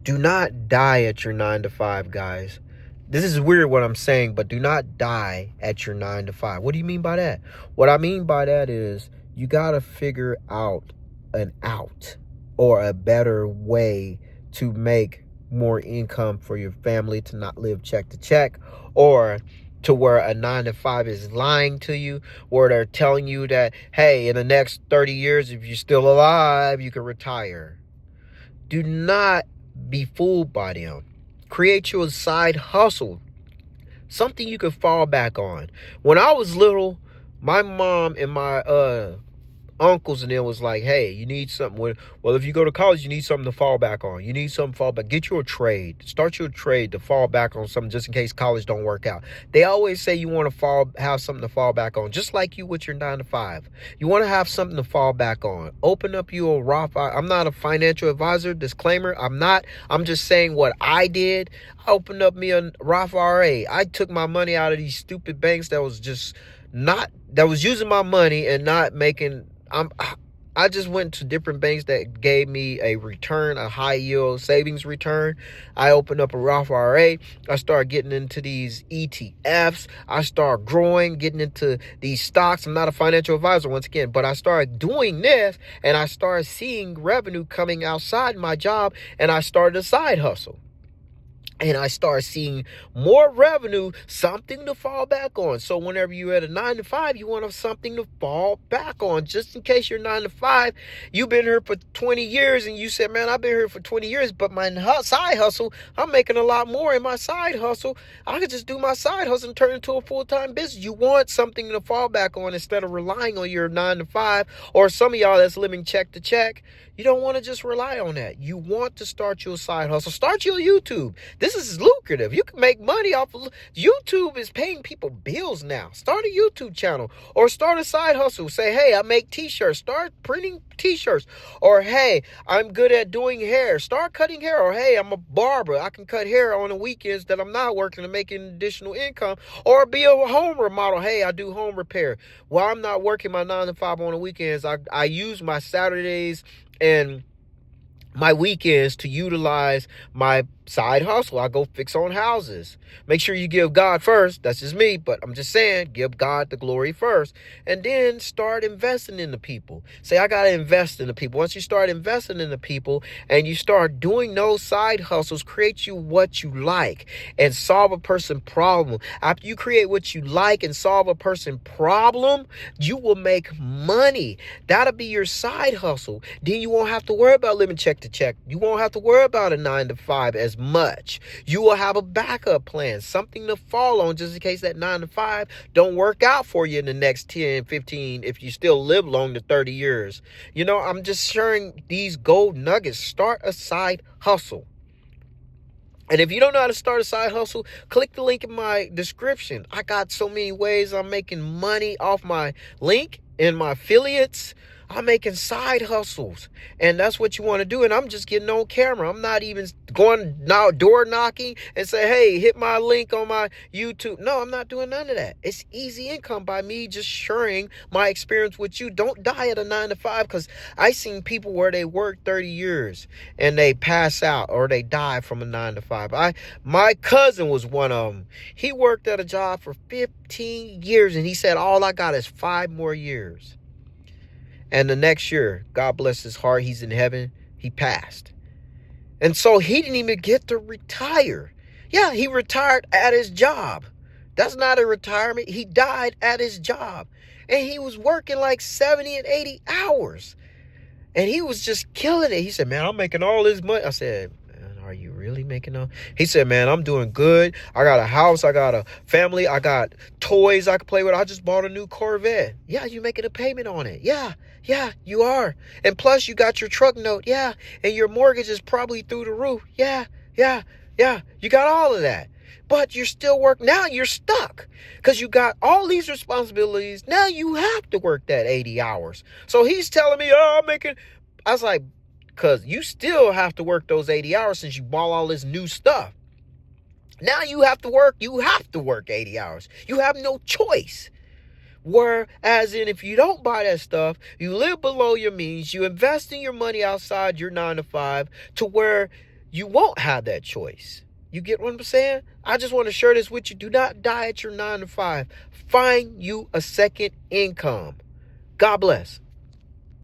Do not die at your 9 to 5, guys. This is weird what I'm saying, but do not die at your 9 to 5. What do you mean by that? What I mean by that is you got to figure out an out or a better way to make more income for your family, to not live check to check, or to where a 9 to 5 is lying to you, where they're telling you that, hey, in the next 30 years, if you're still alive, you can retire. Do not be fooled by them. Create your side hustle, something you can fall back on. When I was little, my mom and my uncles and them was like, hey, you need something. Well, if you go to college, you need something to fall back on. You need something to fall back. Get you a trade. Start your trade to fall back on something just in case college don't work out. They always say you want to have something to fall back on, just like you with your 9 to 5. You want to have something to fall back on. Open up you a Roth. I'm not a financial advisor. Disclaimer, I'm not. I'm just saying what I did. I opened up me a Roth IRA. I took my money out of these stupid banks that was using my money and not making. I just went to different banks that gave me a return, a high yield savings return. I opened up a Roth IRA. I started getting into these ETFs. I started growing, getting into these stocks. I'm not a financial advisor once again, but I started doing this and I started seeing revenue coming outside my job, and I started a side hustle. And I start seeing more revenue, something to fall back on. So whenever you're at a 9 to 5, you want to have something to fall back on. Just in case you're 9 to 5, you've been here for 20 years and you said, man, I've been here for 20 years, but my side hustle, I'm making a lot more in my side hustle. I could just do my side hustle and turn it into a full-time business. You want something to fall back on instead of relying on your 9 to 5, or some of y'all that's living check to check. You don't want to just rely on that. You want to start your side hustle. Start your YouTube. This is lucrative. You can make money off of YouTube. Is paying people bills now. Start a YouTube channel or start a side hustle. Say, hey, I make t-shirts. Start printing t-shirts. Or, hey, I'm good at doing hair. Start cutting hair. Or, hey, I'm a barber. I can cut hair on the weekends that I'm not working and making additional income. Or be a home remodel. Hey, I do home repair. While I'm not working my 9 to 5 on the weekends, I use my Saturdays and my weekends to utilize my side hustle. I go fix on houses. Make sure you give God first. That's just me, but I'm just saying, give God the glory first. And then start investing in the people. Say, I got to invest in the people. Once you start investing in the people and you start doing those side hustles, create you what you like and solve a person problem. After you create what you like and solve a person problem, you will make money. That'll be your side hustle. Then you won't have to worry about living check to check. You won't have to worry about a 9 to 5 as much. You will have a backup plan, something to fall on just in case that 9 to 5 don't work out for you in the next 10, 15, if you still live long to 30 years. You know, I'm just sharing these gold nuggets. Start a side hustle. And if you don't know how to start a side hustle, click the link in my description. I got so many ways I'm making money off my link and my affiliates. I'm making side hustles, and that's what you want to do. And I'm just getting on camera. I'm not even going now door knocking and say, hey, hit my link on my YouTube. No, I'm not doing none of that. It's easy income by me just sharing my experience with you. Don't die at a 9 to 5, because I seen people where they work 30 years and they pass out or they die from a 9 to 5. My cousin was one of them. He worked at a job for 15 years and he said, all I got is 5 more years. And the next year, God bless his heart, he's in heaven, he passed. And so he didn't even get to retire. Yeah, he retired at his job. That's not a retirement. He died at his job. And he was working like 70 and 80 hours. And he was just killing it. He said, man, I'm making all this money. I said, man, are you really making all? He said, man, I'm doing good. I got a house. I got a family. I got toys I can play with. I just bought a new Corvette. Yeah, you making a payment on it. Yeah, you are. And plus you got your truck note. Yeah. And your mortgage is probably through the roof. Yeah. You got all of that. But you're still working. Now you're stuck because you got all these responsibilities. Now you have to work that 80 hours. So he's telling me, oh, I'm making. I was like, because you still have to work those 80 hours since you bought all this new stuff. Now you have to work. You have to work 80 hours. You have no choice. Whereas if you don't buy that stuff, you live below your means, you invest in your money outside your 9 to 5 to where you won't have that choice. You get what I'm saying? I just want to share this with you. Do not die at your 9 to 5. Find you a second income. God bless.